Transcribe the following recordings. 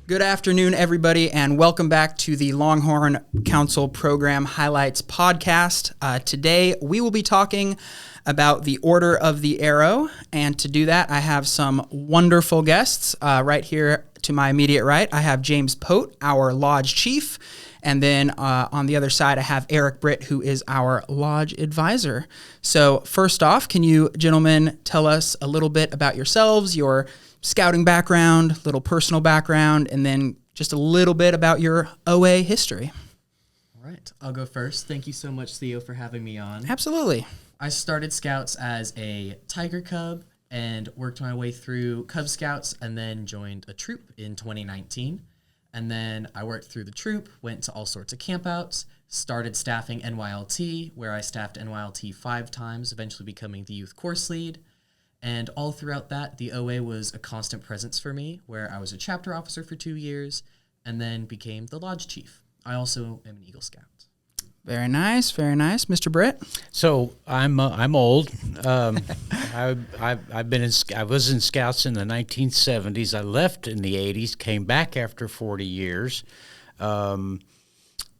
Good afternoon, everybody, and welcome back to the Longhorn Council Program Highlights podcast. Today, we will be talking about the Order of the Arrow, and to do that, I have some wonderful guests. Right here to my immediate right, I have James Pote, our Lodge Chief, and then on the other side, I have Eric Britt, who is our Lodge Advisor. So first off, can you gentlemen tell us a little bit about yourselves, your scouting background, little personal background, and then just a little bit about your OA history? All right, I'll go first. Thank you so much, Theo, for having me on. Absolutely. I started Scouts as a Tiger Cub and worked my way through Cub Scouts and then joined a troop in 2019. And then I worked through the troop, went to all sorts of campouts, started staffing NYLT, where I staffed NYLT 5 times, eventually becoming the youth course lead. And all throughout that, the OA was a constant presence for me, where I was a chapter officer for 2 years and then became the Lodge Chief. I also am an Eagle Scout. Very nice, very nice. Mr. Britt? So I'm old. I've been I was in Scouts in the 1970s. I left in the 80s, came back after 40 years, and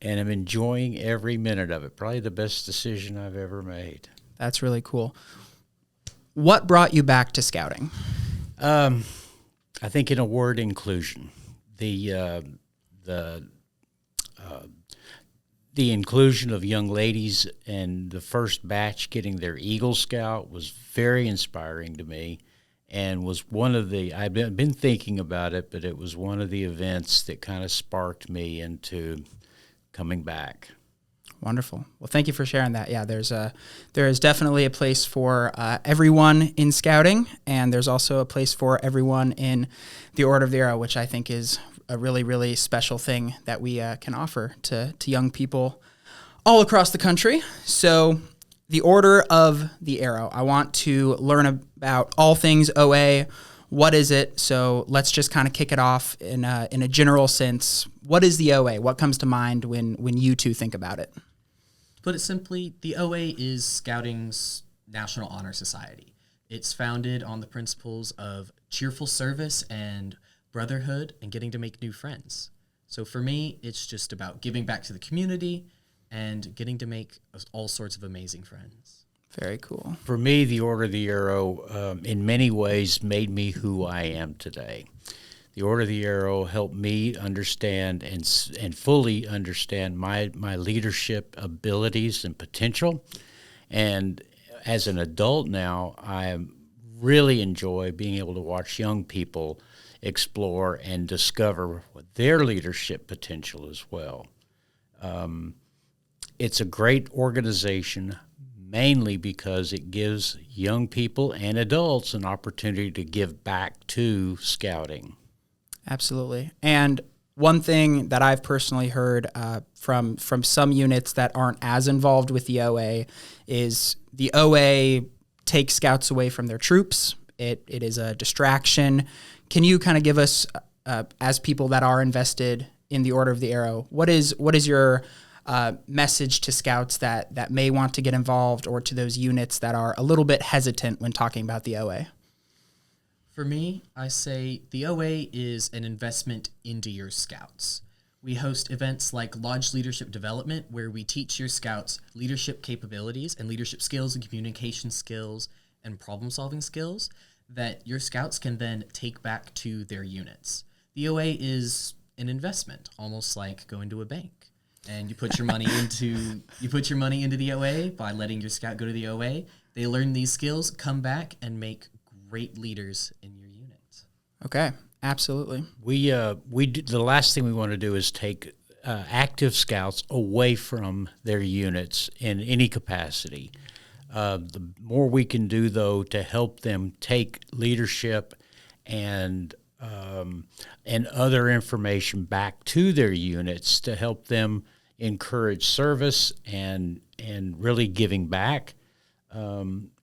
I'm enjoying every minute of it. Probably the best decision I've ever made. That's really cool. What brought you back to scouting? I think in a word, inclusion. The inclusion of young ladies and the first batch getting their Eagle Scout was very inspiring to me, and was one of the, I've been thinking about it, but it was one of the events that kind of sparked me into coming back. Wonderful. Well, thank you for sharing that. Yeah, there is definitely a place for everyone in scouting, and there's also a place for everyone in the Order of the Arrow, which I think is a really, really special thing that we can offer to young people all across the country. So the Order of the Arrow, I want to learn about all things OA. What is it? So let's just kind of kick it off in a general sense. What is the OA? What comes to mind when you two think about it? To put it simply, the OA is Scouting's National Honor Society. It's founded on the principles of cheerful service and brotherhood and getting to make new friends. So for me, it's just about giving back to the community and getting to make all sorts of amazing friends. Very cool. For me, the Order of the Arrow, in many ways, made me who I am today. The Order of the Arrow helped me understand and fully understand my leadership abilities and potential. And as an adult now, I really enjoy being able to watch young people explore and discover their leadership potential as well. It's a great organization, mainly because it gives young people and adults an opportunity to give back to scouting. Absolutely. And one thing that I've personally heard from some units that aren't as involved with the OA is the OA takes scouts away from their troops. It is a distraction. Can you kind of give us, as people that are invested in the Order of the Arrow, what is your message to scouts that may want to get involved, or to those units that are a little bit hesitant when talking about the OA? For me, I say the OA is an investment into your scouts. We host events like Lodge Leadership Development, where we teach your scouts leadership capabilities and leadership skills and communication skills and problem-solving skills that your scouts can then take back to their units. The OA is an investment, almost like going to a bank. And you put your money into the OA by letting your scout go to the OA. They learn these skills, come back, and make great leaders in your unit. Okay, absolutely. The last thing we want to do is take active scouts away from their units in any capacity. The more we can do, though, to help them take leadership and other information back to their units to help them encourage service and really giving back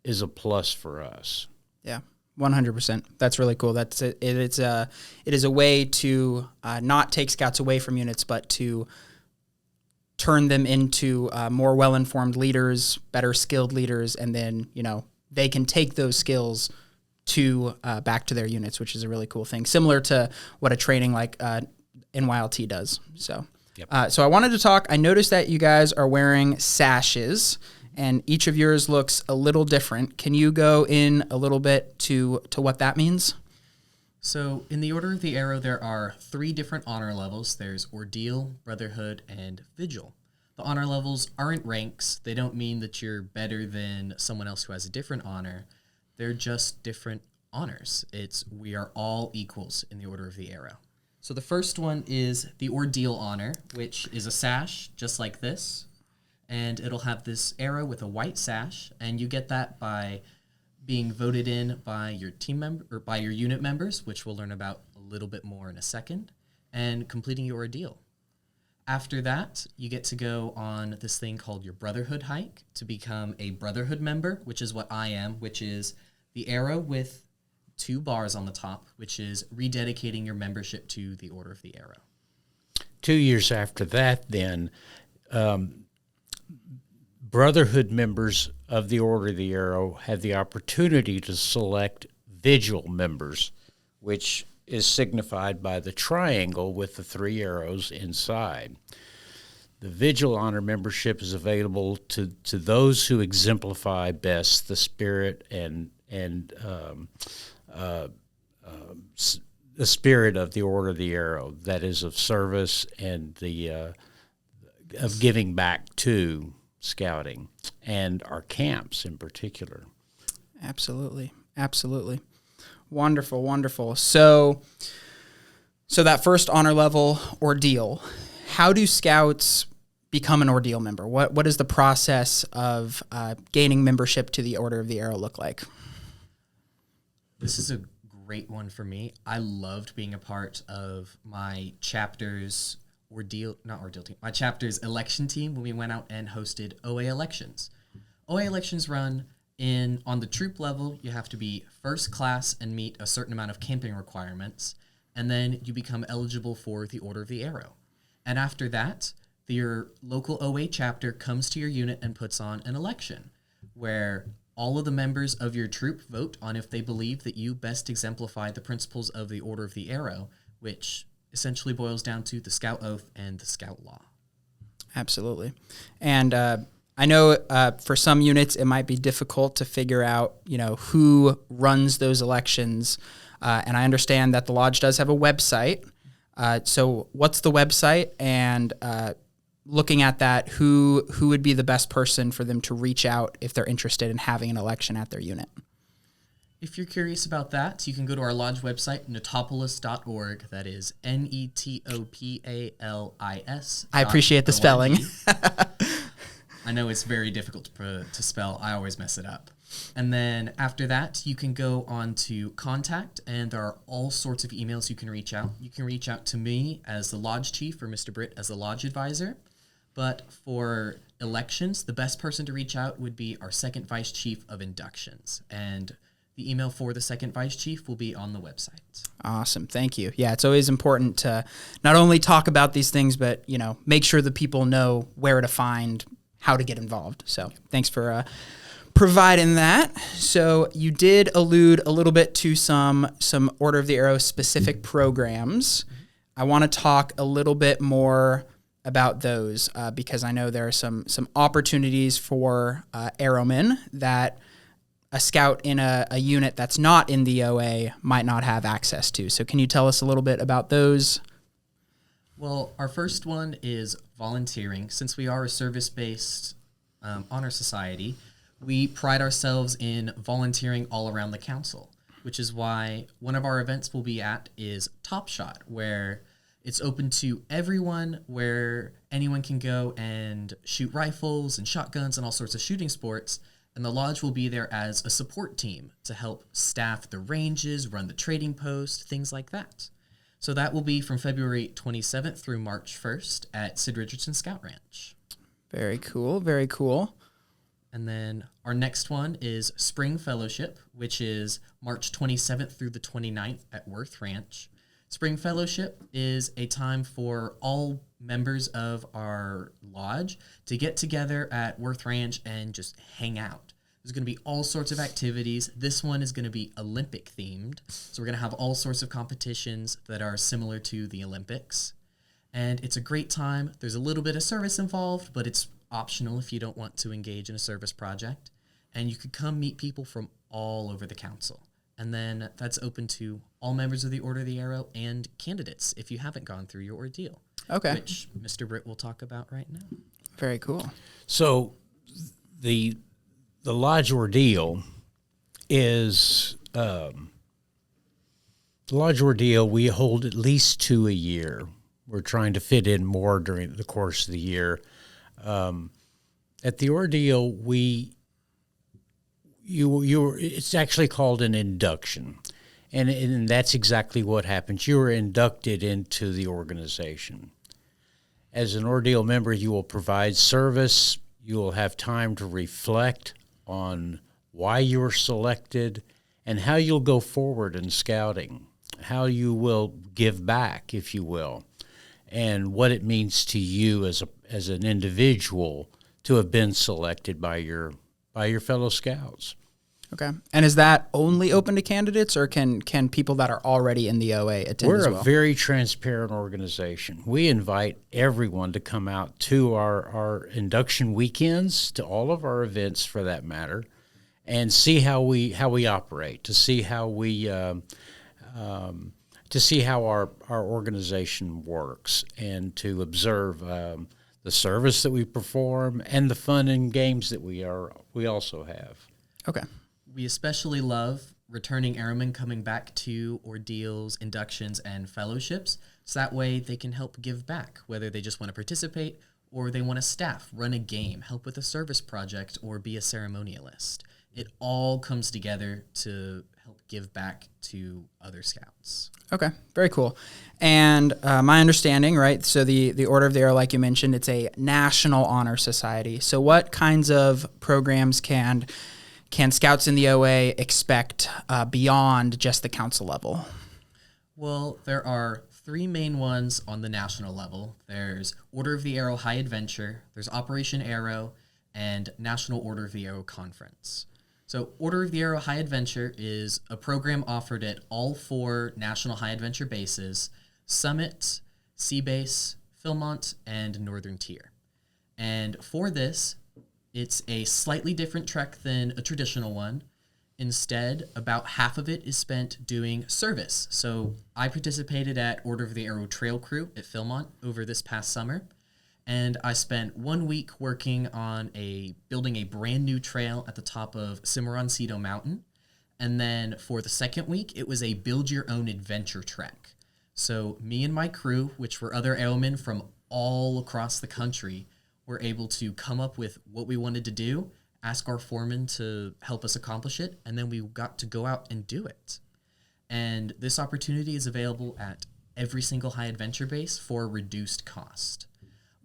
is a plus for us. Yeah, 100%. That's really cool. It is a way to not take scouts away from units, but to turn them into more well-informed leaders, better skilled leaders, and then, they can take those skills to back to their units, which is a really cool thing, similar to what a training like NYLT does. So, so I wanted to talk. I noticed that you guys are wearing sashes, and each of yours looks a little different. Can you go in a little bit to what that means? So in the Order of the Arrow, there are 3 different honor levels. There's Ordeal, Brotherhood, and Vigil. The honor levels aren't ranks. They don't mean that you're better than someone else who has a different honor. They're just different honors. We are all equals in the Order of the Arrow. So the first one is the Ordeal honor, which is a sash just like this. And it'll have this arrow with a white sash, and you get that by being voted in by your team member or by your unit members, which we'll learn about a little bit more in a second, and completing your ordeal. After that, you get to go on this thing called your Brotherhood hike to become a Brotherhood member, which is what I am, which is the arrow with 2 bars on the top, which is rededicating your membership to the Order of the Arrow. 2 years after that, then, Brotherhood members of the Order of the Arrow have the opportunity to select Vigil members, which is signified by the triangle with the 3 arrows inside. The Vigil honor membership is available to those who exemplify best the spirit and the spirit of the Order of the Arrow, that is of service and of giving back to Scouting and our camps in particular. Absolutely. Wonderful. So that first honor level ordeal, how do Scouts become an ordeal member? What is the process of gaining membership to the Order of the Arrow look like? This is a great one for me. I loved being a part of my chapter's my chapter's election team when we went out and hosted OA elections. OA elections run on the troop level. You have to be first class and meet a certain amount of camping requirements, and then you become eligible for the Order of the Arrow. And after that, your local OA chapter comes to your unit and puts on an election where all of the members of your troop vote on if they believe that you best exemplify the principles of the Order of the Arrow, which essentially boils down to the Scout Oath and the Scout Law. Absolutely. And I know for some units it might be difficult to figure out, who runs those elections. And I understand that the Lodge does have a website. So what's the website? And looking at that, who would be the best person for them to reach out if they're interested in having an election at their unit? If you're curious about that, you can go to our Lodge website, netopolis.org. That is NETOPALIS. I appreciate the spelling. I know it's very difficult to spell. I always mess it up. And then after that, you can go on to contact, and there are all sorts of emails you can reach out. You can reach out to me as the Lodge Chief or Mr. Britt as the Lodge Advisor. But for elections, the best person to reach out would be our Second Vice Chief of Inductions. And the email for the Second Vice Chief will be on the website. Awesome. Thank you. Yeah, it's always important to not only talk about these things, but, make sure the people know where to find how to get involved. So thanks for providing that. So you did allude a little bit to some Order of the Arrow specific programs. I want to talk a little bit more about those because I know there are some opportunities for arrowmen that a scout in a unit that's not in the OA might not have access to. So can you tell us a little bit about those? Well, our first one is volunteering. Since we are a service-based honor society, we pride ourselves in volunteering all around the council, which is why one of our events we'll be at is Top Shot, where it's open to everyone, where anyone can go and shoot rifles and shotguns and all sorts of shooting sports. And the Lodge will be there as a support team to help staff the ranges, run the trading post, things like that. So that will be from February 27th through March 1st at Sid Richardson Scout Ranch. Very cool, very cool. And then our next one is Spring Fellowship, which is March 27th through the 29th at Worth Ranch. Spring Fellowship is a time for all members of our lodge to get together at Worth Ranch and just hang out. There's going to be all sorts of activities. This one is going to be Olympic themed. So we're going to have all sorts of competitions that are similar to the Olympics. And it's a great time. There's a little bit of service involved, but it's optional if you don't want to engage in a service project. And you could come meet people from all over the council. And then that's open to all members of the Order of the Arrow and candidates if you haven't gone through your ordeal. Okay. Which Mr. Britt will talk about right now. Very cool. So the Lodge ordeal is the Lodge ordeal. We hold at least 2 a year. We're trying to fit in more during the course of the year. At the ordeal, it's actually called an induction, and that's exactly what happens. You are inducted into the organization. As an ordeal member, you will provide service. You will have time to reflect on why you were selected and how you'll go forward in scouting, how you will give back, if you will, and what it means to you as an individual to have been selected by your fellow scouts. Okay. And is that only open to candidates, or can people that are already in the OA attend We're as well? a very transparent organization. We invite everyone to come out to our induction weekends, to all of our events for that matter, and see how we operate, to see how our organization works, and to observe the service that we perform and the fun and games that we also have. Okay. We especially love returning airmen coming back to ordeals, inductions, and fellowships, so that way they can help give back, whether they just want to participate or they want to staff, run a game, help with a service project, or be a ceremonialist. It all comes together to help give back to other scouts. Okay, very cool. And my understanding, right, so the Order of the Arrow, like you mentioned, it's a national honor society. So what kinds of programs can scouts in the OA expect beyond just the council level? Well, there are 3 main ones on the national level. There's Order of the Arrow High Adventure, there's Operation Arrow, and National Order of the Arrow Conference. So Order of the Arrow High Adventure is a program offered at all 4 National High Adventure bases: Summit, Sea Base, Philmont, and Northern Tier. And for this, it's a slightly different trek than a traditional one. Instead, about half of it is spent doing service. So I participated at Order of the Arrow Trail Crew at Philmont over this past summer, and I spent 1 week working on building a brand new trail at the top of Cimarroncito Mountain. And then for the second week, it was a build your own adventure trek. So me and my crew, which were other airmen from all across the country, were able to come up with what we wanted to do, ask our foreman to help us accomplish it, and then we got to go out and do it. And this opportunity is available at every single high adventure base for a reduced cost.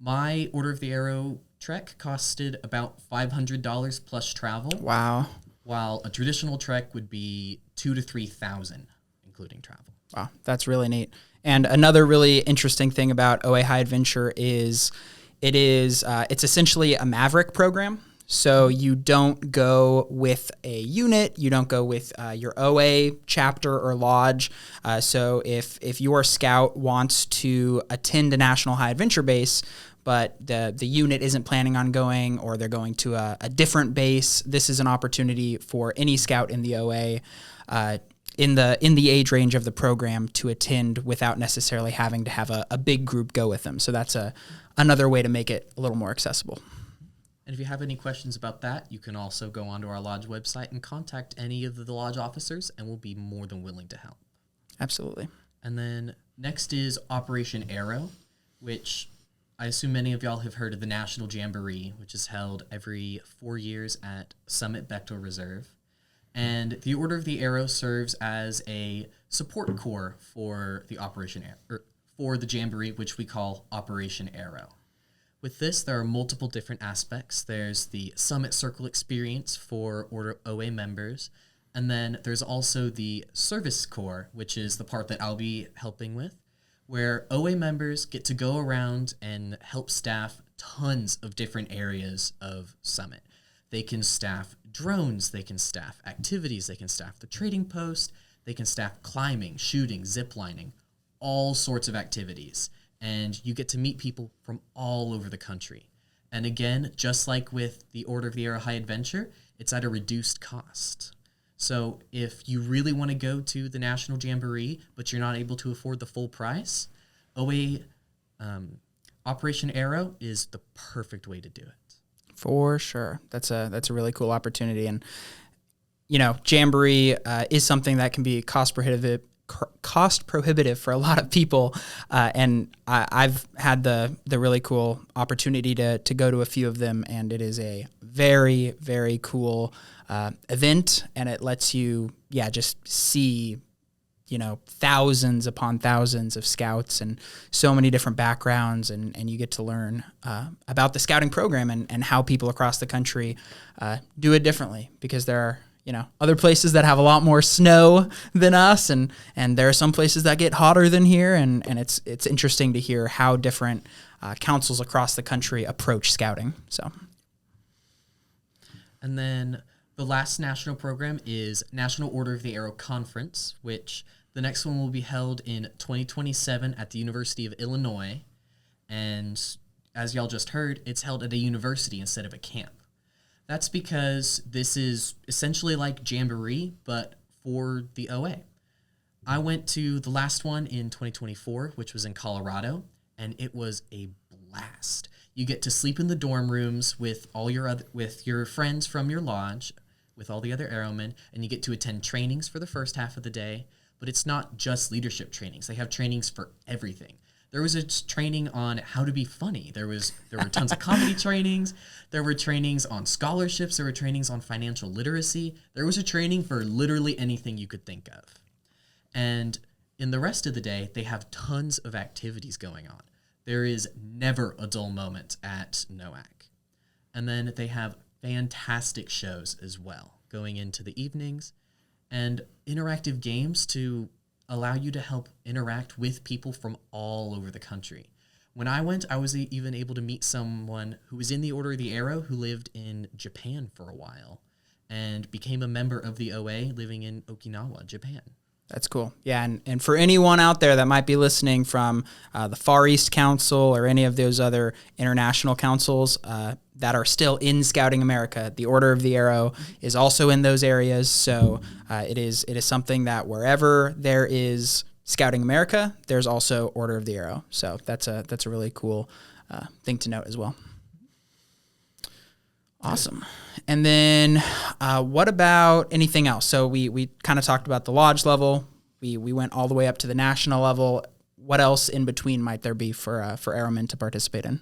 My Order of the Arrow trek costed about $500 plus travel. Wow. While a traditional trek would be $2,000 to $3,000, including travel. Wow, that's really neat. And another really interesting thing about OA High Adventure is it's essentially a Maverick program. So you don't go with a unit, you don't go with your OA chapter or lodge. So if your scout wants to attend a National High Adventure base, but the unit isn't planning on going, or they're going to a different base, this is an opportunity for any scout in the OA in the age range of the program to attend without necessarily having to have a big group go with them. So that's another way to make it a little more accessible. And if you have any questions about that, you can also go onto our lodge website and contact any of the lodge officers, and we'll be more than willing to help. Absolutely. And then next is Operation Arrow, which I assume many of y'all have heard of the National Jamboree, which is held every 4 years at Summit Bechtel Reserve. And the Order of the Arrow serves as a support corps for the for the Jamboree, which we call Operation Arrow. With this, there are multiple different aspects. There's the Summit Circle experience for Order OA members, and then there's also the Service Corps, which is the part that I'll be helping with, where OA members get to go around and help staff tons of different areas of Summit. They can staff drones, they can staff activities, they can staff the trading post, they can staff climbing, shooting, zip lining, all sorts of activities. And you get to meet people from all over the country. And again, just like with the Order of the Arrow High Adventure, it's at a reduced cost. So if you really want to go to the National Jamboree, but you're not able to afford the full price, OA Operation Arrow is the perfect way to do it. For sure. That's a really cool opportunity. And, Jamboree is something that can be cost prohibitive for a lot of people. And I've had the really cool opportunity to go to a few of them, and it is a very, very cool event, and it lets you, just see, thousands upon thousands of scouts and so many different backgrounds, and you get to learn about the scouting program and how people across the country do it differently, because there are other places that have a lot more snow than us, and there are some places that get hotter than here, and it's interesting to hear how different councils across the country approach scouting. So, and then the last national program is National Order of the Arrow Conference, which the next one will be held in 2027 at the University of Illinois, and as y'all just heard, it's held at a university instead of a camp. That's because this is essentially like Jamboree, but for the OA. I went to the last one in 2024, which was in Colorado, and it was a blast. You get to sleep in the dorm rooms with with your friends from your lodge, with all the other airmen, and you get to attend trainings for the first half of the day. But it's not just leadership trainings. They have trainings for everything. There was a training on how to be funny. There were tons of comedy trainings. There were trainings on scholarships. There were trainings on financial literacy. There was a training for literally anything you could think of. And in the rest of the day, they have tons of activities going on. There is never a dull moment at NOAC. And then they have fantastic shows as well going into the evenings, and interactive games to allow you to help interact with people from all over the country. When I went, I was even able to meet someone who was in the Order of the Arrow who lived in Japan for a while and became a member of the OA living in Okinawa, Japan. That's cool. Yeah, and for anyone out there that might be listening from the Far East Council or any of those other international councils that are still in Scouting America, the Order of the Arrow is also in those areas. So it is something that wherever there is Scouting America, there's also Order of the Arrow. So that's a really cool thing to note as well. Awesome. And then what about anything else? So we kind of talked about the lodge level. We went all the way up to the national level. What else in between might there be for airmen to participate in?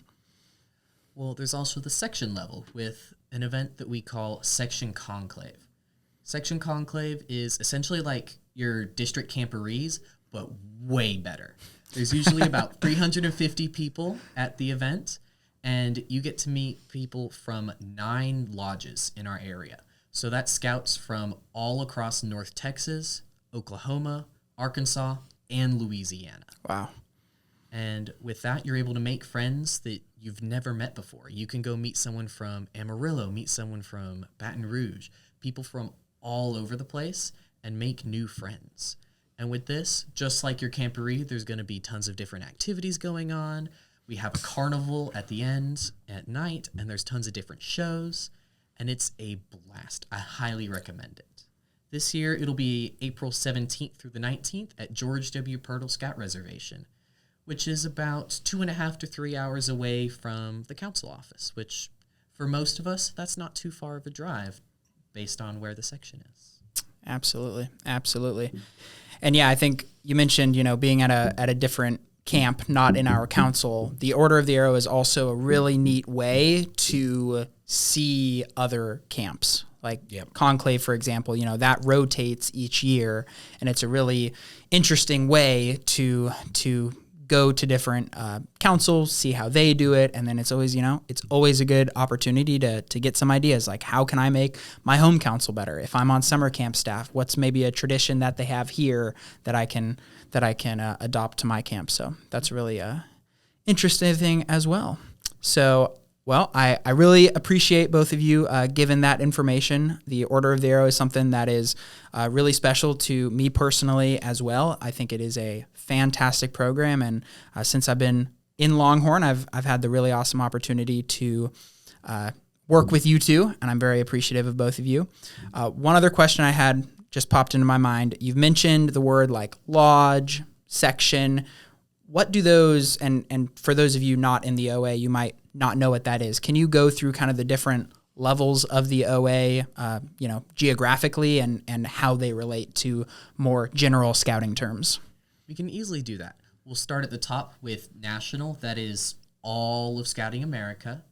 Well, there's also the section level with an event that we call Section Conclave. Section Conclave is essentially like your district camporees, but way better. There's usually about 350 people at the event, and you get to meet people from 9 lodges in our area. So that's scouts from all across North Texas, Oklahoma, Arkansas, and Louisiana. Wow. And with that, you're able to make friends that you've never met before. You can go meet someone from Amarillo, meet someone from Baton Rouge, people from all over the place, and make new friends. And with this, just like your camporee, there's going to be tons of different activities going on. We have a carnival at the end at night, and there's tons of different shows, and it's a blast. I highly recommend it. This year, it'll be April 17th through the 19th at George W. Pirtle Scout Reservation, which is about 2.5 to 3 hours away from the council office, which for most of us, that's not too far of a drive based on where the section is. Absolutely. Absolutely. And yeah, I think you mentioned, being at a different camp, not in our council. The Order of the Arrow is also a really neat way to see other camps. Like Conclave, for example, that rotates each year, and it's a really interesting way to go to different councils, see how they do it, and then it's always a good opportunity to get some ideas, like how can I make my home council better? If I'm on summer camp staff, what's maybe a tradition that they have here that I can adopt to my camp? So that's really interesting thing as well. So Well, I really appreciate both of you giving that information. The Order of the Arrow is something that is really special to me personally as well. I think it is a fantastic program, and since I've been in Longhorn, I've had the really awesome opportunity to work with you two, and I'm very appreciative of both of you. One other question I had just popped into my mind. You've mentioned the word like lodge, section. What do those, and for those of you not in the OA, you might not know what that is. Can you go through kind of the different levels of the OA, geographically and how they relate to more general scouting terms? We can easily do that. We'll start at the top with national, that is all of Scouting America.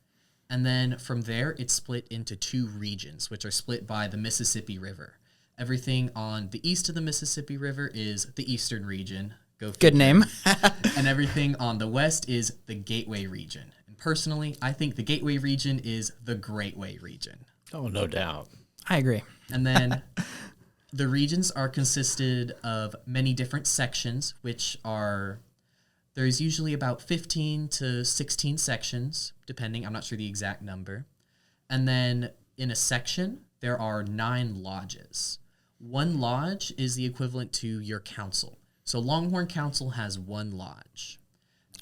And then from there, it's split into 2 regions, which are split by the Mississippi River. Everything on the east of the Mississippi River is the Eastern region. Go figure. Good name. And everything on the west is the Gateway region. And personally, I think the Gateway region is the Great Way region. Oh, no doubt. I agree. And then the regions are consisted of many different sections, which are, there's usually about 15 to 16 sections, depending, I'm not sure the exact number. And then in a section, there are 9 lodges. One lodge is the equivalent to your council. So Longhorn Council has 1 lodge.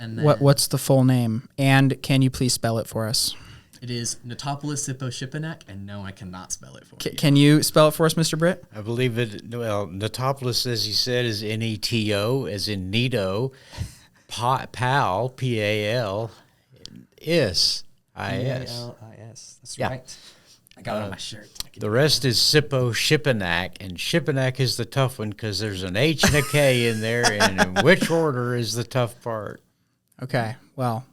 And then What's the full name? And can you please spell it for us? it is Natopolis Sippo-Shippanek, and no, I cannot spell it for you. Can you spell it for us, Mr. Britt? I believe it, well, Natopolis, as you said, is Neto, as in Neto, Pal, P-A-L, is, I-S. P-A-L-I-S. That's Yeah. right. I got it on my shirt. The rest is Sippo-Shippanek, and Shippanek is the tough one because there's an H and a K in there, and in which order is the tough part? Okay, well,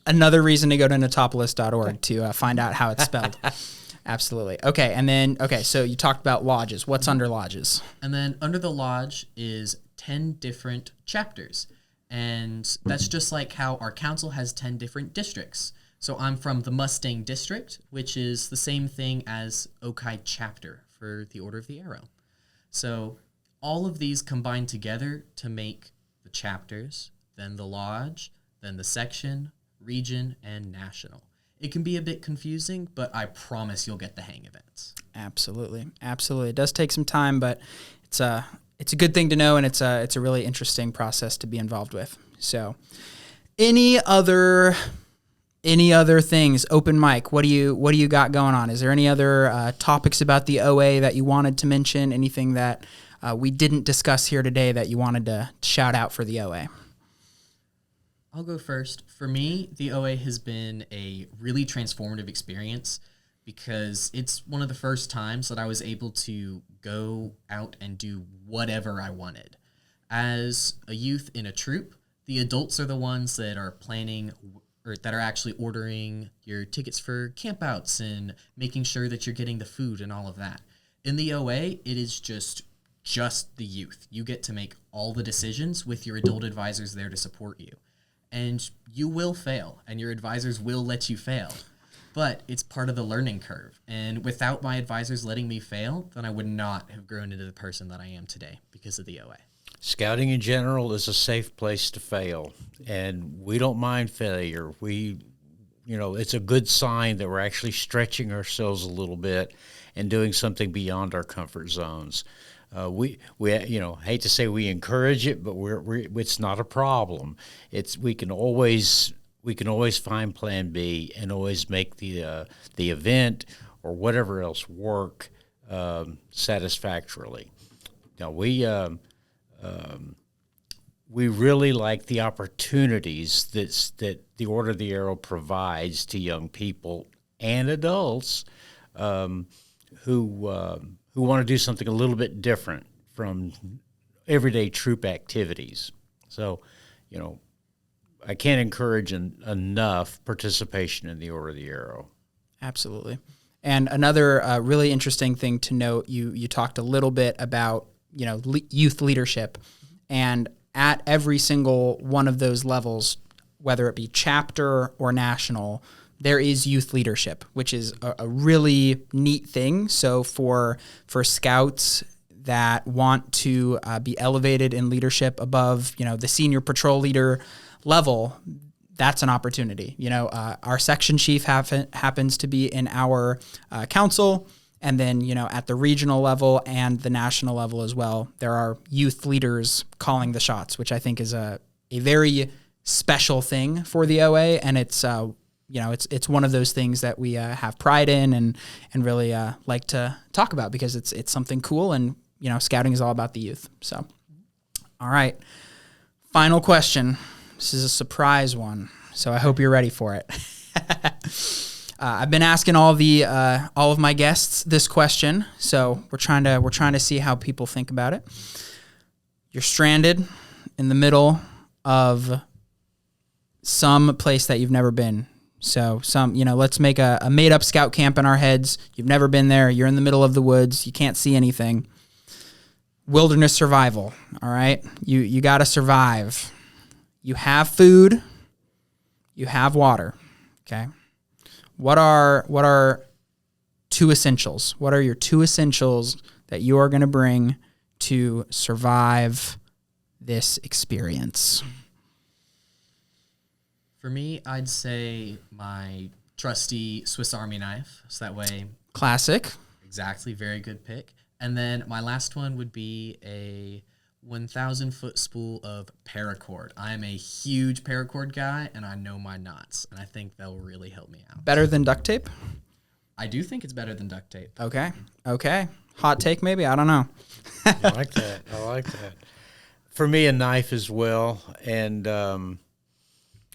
another reason to go to natopolis.org to find out how it's spelled. Absolutely. Okay, and then, so you talked about lodges. What's under lodges? And then under the lodge is 10 different chapters. And that's just like how our council has 10 different districts. So I'm from the Mustang District, which is the same thing as Okai Chapter for the Order of the Arrow. So all of these combine together to make the chapters, then the lodge, then the section, region, and national. It can be a bit confusing, but I promise you'll get the hang of it. Absolutely. Absolutely. It does take some time, but it's a good thing to know, and it's a really interesting process to be involved with. So any other things? Open mic. What do you got going on? Is there any other topics about the OA that you wanted to mention? Anything that we didn't discuss here today that you wanted to shout out for the OA? I'll go first. For me, the OA has been a really transformative experience because it's one of the first times that I was able to go out and do whatever I wanted. As a youth in a troop, the adults are the ones that are planning or that are actually ordering your tickets for campouts and making sure that you're getting the food and all of that. In the OA, it is just the youth. You get to make all the decisions with your adult advisors there to support you. And you will fail, and your advisors will let you fail. But it's part of the learning curve. And without my advisors letting me fail, then I would not have grown into the person that I am today because of the OA. Scouting in general is a safe place to fail, and we don't mind failure. It's a good sign that we're actually stretching ourselves a little bit and doing something beyond our comfort zones. We hate to say we encourage it, but it's not a problem. We can always find Plan B and always make the event or whatever else work satisfactorily. Now we really like the opportunities that the Order of the Arrow provides to young people and adults who want to do something a little bit different from everyday troop activities. So, I can't encourage enough participation in the Order of the Arrow. Absolutely. And another really interesting thing to note, you talked a little bit about, youth leadership, and at every single one of those levels, whether it be chapter or national, there is youth leadership, which is a really neat thing. So for scouts that want to be elevated in leadership above, the senior patrol leader level, that's an opportunity. You know, our section chief happens to be in our council, and then, you know, at the regional level and the national level as well, there are youth leaders calling the shots, which I think is a very special thing for the OA, and it's you know, it's one of those things that we have pride in and really like to talk about, because it's something cool, and you know, scouting is all about the youth. So, all right, final question. This is a surprise one, so I hope you're ready for it. I've been asking all of my guests this question, so we're trying to see how people think about it. You're stranded in the middle of some place that you've never been. So let's make a made up scout camp in our heads. You've never been there. You're in the middle of the woods. You can't see anything. Wilderness survival. All right. You got to survive. You have food. You have water. Okay. What are two essentials? What are your two essentials that you are going to bring to survive this experience? For me, I'd say my trusty Swiss Army knife. So that way... Classic. Exactly. Very good pick. And then my last one would be a 1,000-foot spool of paracord. I am a huge paracord guy, and I know my knots, and I think they'll really help me out. Better than duct tape? I do think it's better than duct tape. Okay. Hot take maybe? I don't know. I like that. For me, a knife as well, and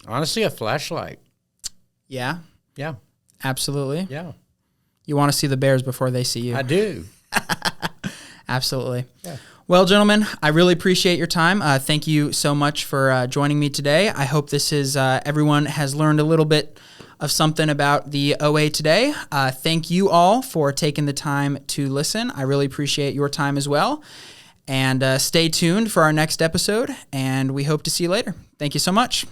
honestly, a flashlight. Yeah? Yeah. Absolutely. Yeah. You want to see the bears before they see you. I do. Absolutely. Yeah. Well, gentlemen, I really appreciate your time. Thank you so much for joining me today. I hope this is everyone has learned a little bit of something about the OA today. Thank you all for taking the time to listen. I really appreciate your time as well. And stay tuned for our next episode, and we hope to see you later. Thank you so much.